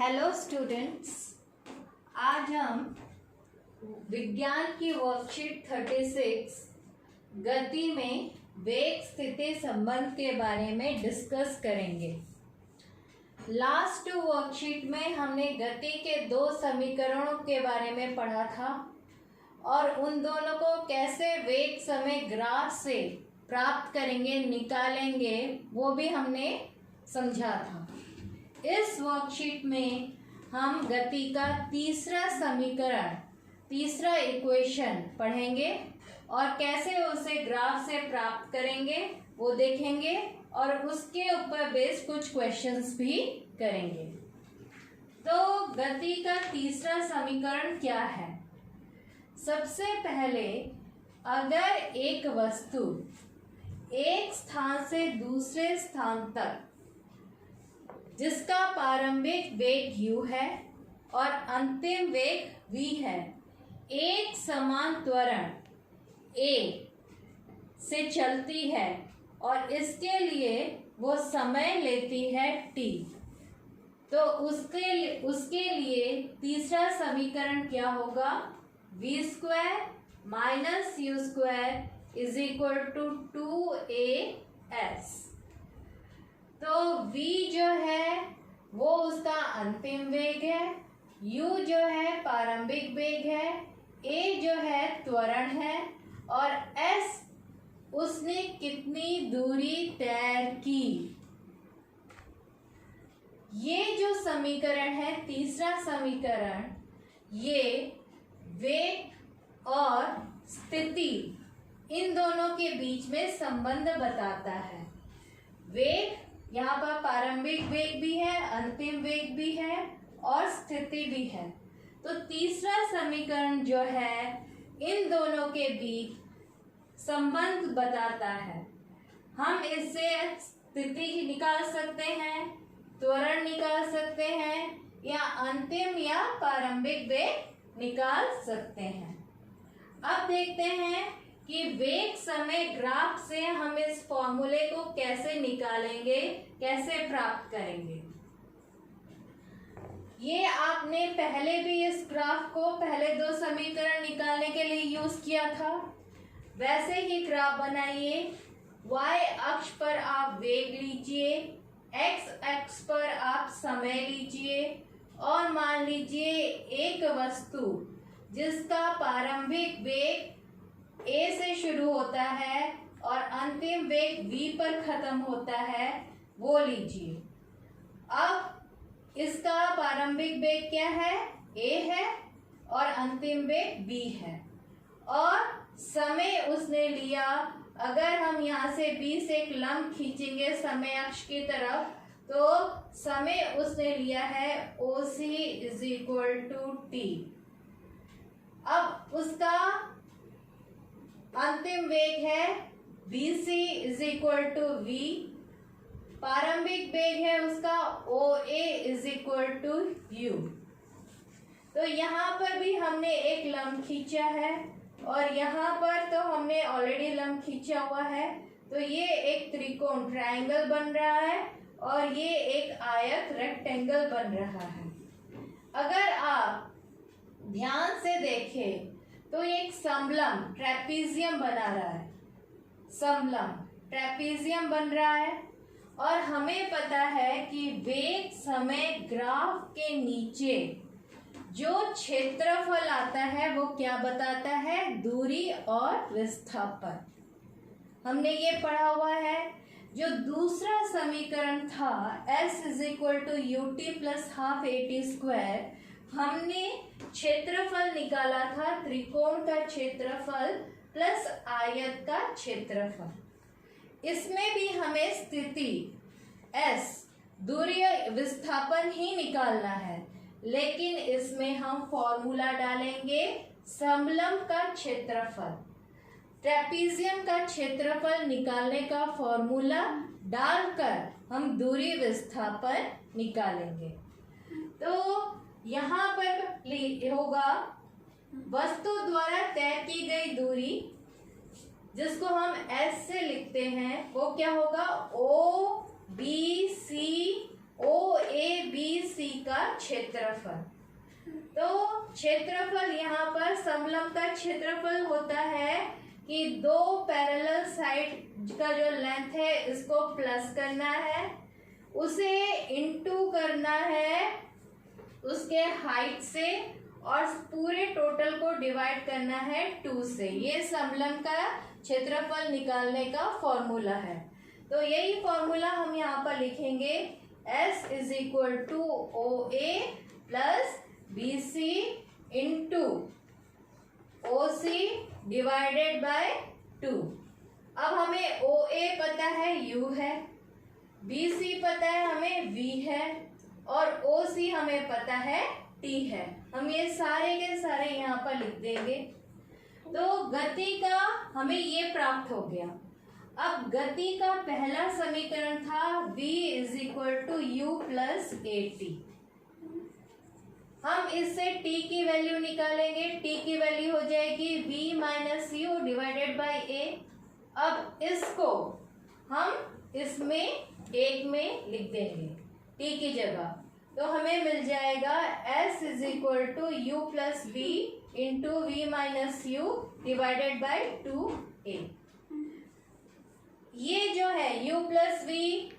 Hello students, आज हम विज्ञान की वर्कशीट 36 गति में वेग स्थिति संबंध के बारे में डिस्कस करेंगे। लास्ट वर्कशीट में हमने गति के दो समीकरणों के बारे में पढ़ा था और उन दोनों को कैसे वेग समय ग्राफ से प्राप्त करेंगे, निकालेंगे, वो भी हमने समझा था। इस वर्कशीट में हम गति का तीसरा समीकरण, तीसरा इक्वेशन पढ़ेंगे और कैसे उसे ग्राफ से प्राप्त करेंगे वो देखेंगे और उसके ऊपर बेस्ड कुछ क्वेश्चंस भी करेंगे। तो गति का तीसरा समीकरण क्या है? सबसे पहले अगर एक वस्तु एक स्थान से दूसरे स्थान तक जिसका प्रारंभिक वेग u है और अंतिम वेग v है, एक समान त्वरण a से चलती है और इसके लिए वो समय लेती है t, तो उसके लिए तीसरा समीकरण क्या होगा? v square minus u square is equal to 2as। तो v जो है वो उसका अंतिम वेग है, u जो है प्रारंभिक वेग है, a जो है त्वरण है और s उसने कितनी दूरी तय की। ये जो समीकरण है, तीसरा समीकरण, ये वेग और स्थिति इन दोनों के बीच में संबंध बताता है। वेग, यहाँ पर प्रारंभिक वेग भी है, अंतिम वेग भी है और स्थिति भी है। तो तीसरा समीकरण जो है इन दोनों के बीच संबंध बताता है। हम इससे स्थिति निकाल सकते हैं, त्वरण निकाल सकते हैं या अंतिम या प्रारंभिक वेग निकाल सकते हैं। अब देखते हैं कि वेग समय ग्राफ से हम इस फॉर्मूले को कैसे निकालेंगे, कैसे प्राप्त करेंगे। ये आपने पहले भी इस ग्राफ को पहले दो समीकरण निकालने के लिए यूज किया था। वैसे ही ग्राफ बनाइए। y अक्ष पर आप वेग लीजिए, x अक्ष पर आप समय लीजिए और मान लीजिए एक वस्तु जिसका प्रारंभिक वेग a से शुरू होता है और अंतिम वेग v पर खत्म होता है, वो लीजिए। अब इसका प्रारंभिक वेग क्या है? a है और अंतिम वेग v है और समय उसने लिया। अगर हम यहाँ से b से एक लंब खींचेंगे समय अक्ष की तरफ, तो समय उसने लिया है OC is equal to t। अब उसका अंतिम वेग है BC is equal to v, प्रारंभिक वेग है उसका OA is equal to u। तो यहाँ पर भी हमने एक लंब खींचा है और यहाँ पर तो हमने ऑलरेडी लंब खींचा हुआ है। तो ये एक त्रिकोण ट्रायंगल बन रहा है और ये एक आयत रेक्टेंगल बन रहा है। अगर आप ध्यान से देखें तो एक समलंब ट्रेपीजियम बना रहा है, समलंब ट्रेपीजियम बन रहा है और हमें पता है कि वेग समय ग्राफ के नीचे जो क्षेत्रफल आता है वो क्या बताता है? दूरी और विस्थापन। हमने ये पढ़ा हुआ है। जो दूसरा समीकरण था s is equal to ut plus half at square, हमने क्षेत्रफल निकाला था, त्रिकोण का क्षेत्रफल प्लस आयत का क्षेत्रफल। इसमें भी हमें स्थिति s, दूरी विस्थापन ही निकालना है, लेकिन इसमें हम फॉर्मूला डालेंगे समलंब का क्षेत्रफल। ट्रेपीजियम का क्षेत्रफल निकालने का फॉर्मूला डालकर हम दूरी विस्थापन निकालेंगे। तो यहाँ पर होगा वस्तु द्वारा तय की गई दूरी, जिसको हम s से लिखते हैं, वो क्या होगा? OABC का क्षेत्रफल। तो क्षेत्रफल यहाँ पर समलंब का क्षेत्रफल होता है कि दो पैरेलल साइड का जो लेंथ है इसको प्लस करना है, उसे इनटू करना है उसके हाइट से, और पूरे टोटल को डिवाइड करना है 2 से। ये समलंब का क्षेत्रफल निकालने का फॉर्मूला है। तो यही फॉर्मूला हम यहाँ पर लिखेंगे, S is equal to O A plus B C into O C divided by 2। अब हमें ओ ए पता है U है, बी सी पता है हमें V है, और ओ सी हमें पता है T है। हम ये सारे के सारे यहाँ पर लिख देंगे। तो गति का हमें ये प्राप्त हो गया। अब गति का पहला समीकरण था v is equal to u plus a t. हम इससे t की वैल्यू निकालेंगे, t की वैल्यू हो जाएगी v minus u divided by a। अब इसको हम इसमें एक में लिख देंगे t की जगह, तो हमें मिल जाएगा s is equal to u plus b into v minus u divided by 2a। ये जो है u प्लस वी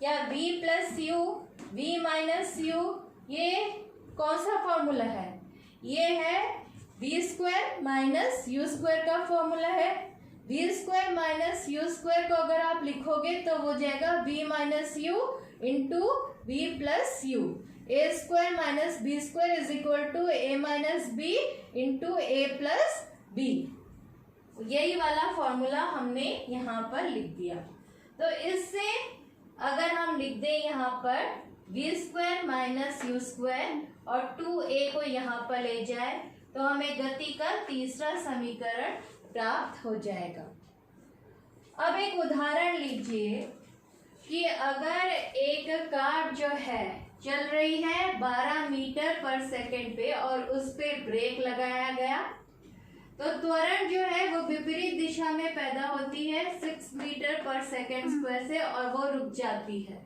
या v plus u, v minus u, ये कौन सा फॉर्मूला है? ये है v square minus u square का फॉर्मूला है। v square minus u square को अगर आप लिखोगे तो हो जाएगा v minus u into v plus u. A square minus b square is equal to a minus b into a plus b. यही वाला फॉर्मूला हमने यहाँ पर लिख दिया। तो इससे अगर हम लिख दें यहाँ पर v square minus u square और 2a को यहाँ पर ले जाए तो हमें गति का तीसरा समीकरण प्राप्त हो जाएगा। अब एक उदाहरण लीजिए कि अगर एक कार जो है चल रही है 12 मीटर पर सेकंड पे और उस पे ब्रेक लगाया गया, तो त्वरण जो है वो विपरीत दिशा में पैदा होती है 6 मीटर पर सेकंड स्क्वायर से, और वो रुक जाती है।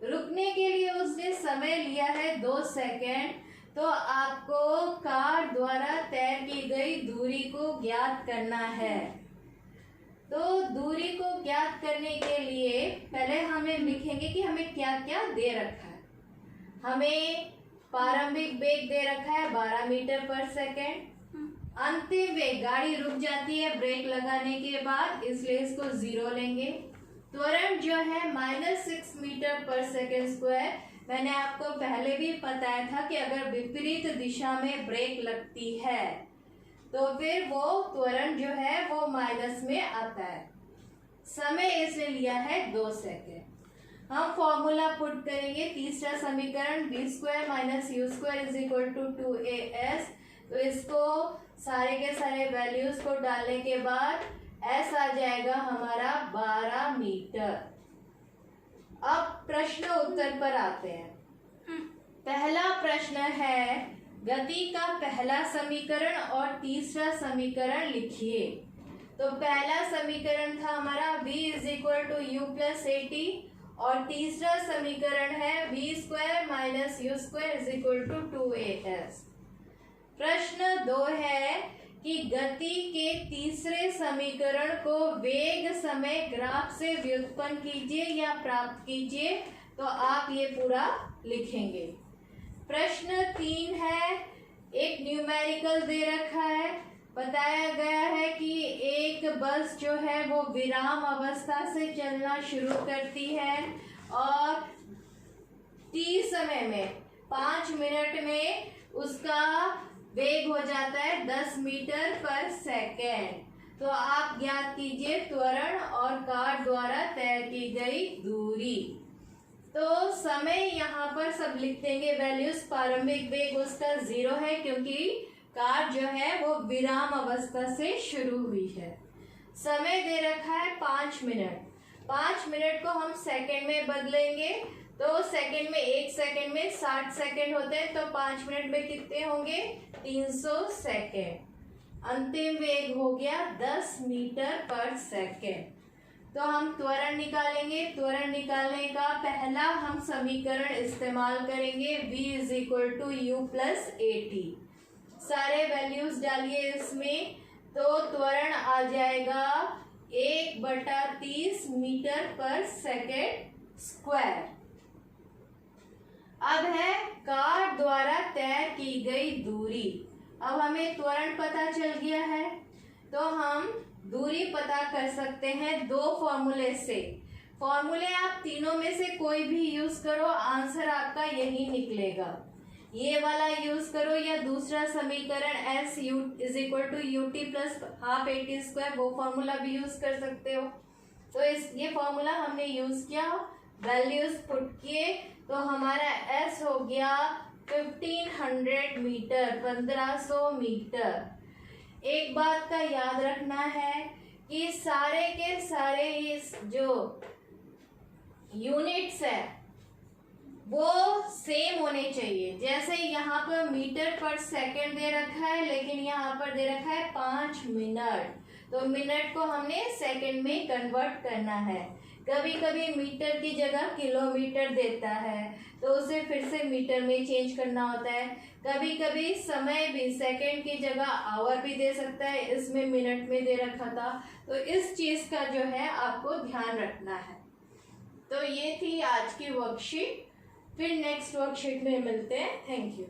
रुकने के लिए उसने समय लिया है 2 सेकंड। तो आपको कार द्वारा तय की गई दूरी को ज्ञात करना है। तो दूरी को ज्ञात करने के लिए पहले हमें लिखेंगे कि हमें क्या क्या दे रखा है। हमें प्रारंभिक वेग दे रखा है 12 मीटर पर सेकंड। अंतिम वेग, गाड़ी रुक जाती है ब्रेक लगाने के बाद, इसलिए इसको 0 लेंगे। त्वरण जो है -6 मीटर पर सेकंड स्क्वायर। मैंने आपको पहले भी बताया था कि अगर विपरीत दिशा में ब्रेक लगती है तो फिर वो त्वरण जो है वो माइनस में आता है। समय इसने लिया है 2 सेकंड। हम फॉर्मूला पुट करेंगे, तीसरा समीकरण b square minus u square is equal to 2as। तो इसको सारे के सारे वैल्यूज को डालने के बाद s आ जाएगा हमारा 12 मीटर। अब प्रश्न उत्तर पर आते हैं। पहला प्रश्न है, गति का पहला समीकरण और तीसरा समीकरण लिखिए। तो पहला समीकरण था हमारा v is equal to u plus a t, और तीसरा समीकरण है v square minus u square is equal to 2as। प्रश्न 2 है कि गति के तीसरे समीकरण को वेग समय ग्राफ से व्युत्पन्न कीजिए या प्राप्त कीजिए। तो आप ये पूरा लिखेंगे। प्रश्न 3 है, एक न्यूमेरिकल दे रखा है। बताया गया है कि एक बस जो है वो विराम अवस्था से चलना शुरू करती है और t समय में 5 मिनट में उसका वेग हो जाता है 10 मीटर पर सेकेंड। तो आप ज्ञात कीजिए त्वरण और कार द्वारा तय की गई दूरी। तो समय यहाँ पर सब लिख देंगे वैल्यूज। प्रारंभिक वेग उसका 0 है क्योंकि कार जो है वो विराम अवस्था से शुरू हुई है। समय दे रखा है 5 मिनट। 5 मिनट को हम सेकंड में बदलेंगे तो सेकंड में 1 सेकंड में 60 सेकंड होते हैं, तो 5 मिनट में कितने होंगे? 300 सेकंड। अंतिम वेग हो गया 10 मीटर पर सेकंड। तो हम त्वरण निकालेंगे। त्वरण निकालने का पहला हम समीकरण इस्तेमाल करेंगे, v is equal to u plus a t. सारे वैल्यूज डालिए इसमें, तो त्वरण आ जाएगा 1/30 मीटर पर सेकेंड स्क्वायर। अब है कार द्वारा तय की गई दूरी। अब हमें त्वरण पता चल गया है, तो हम दूरी पता कर सकते हैं दो फॉर्मूले से। फॉर्मूले आप तीनों में से कोई भी यूज करो, आंसर आपका यही निकलेगा। ये वाला यूज करो या दूसरा समीकरण s u is equal to u t plus half a t square, वो फॉर्मूला भी यूज कर सकते हो। तो ये फॉर्मूला हमने यूज किया, वैल्यूज पुट किए, तो हमारा एस हो गया 1500 मीटर, 1500 मीटर। एक बात का याद रखना है कि सारे के सारे इस जो यूनिट्स है वो सेम होने चाहिए। जैसे यहाँ पर मीटर पर सेकंड दे रखा है, लेकिन यहाँ पर दे रखा है 5 मिनट, तो मिनट को हमने सेकंड में कन्वर्ट करना है। कभी कभी मीटर की जगह किलोमीटर देता है, तो उसे फिर से मीटर में चेंज करना होता है। कभी कभी समय भी सेकंड की जगह आवर भी दे सकता है, इसमें मिनट में दे रखा था, तो इस चीज का जो है आपको ध्यान रखना है। तो ये थी आज की वर्कशीट, फिर नेक्स्ट वर्कशीट में मिलते हैं। Thank you.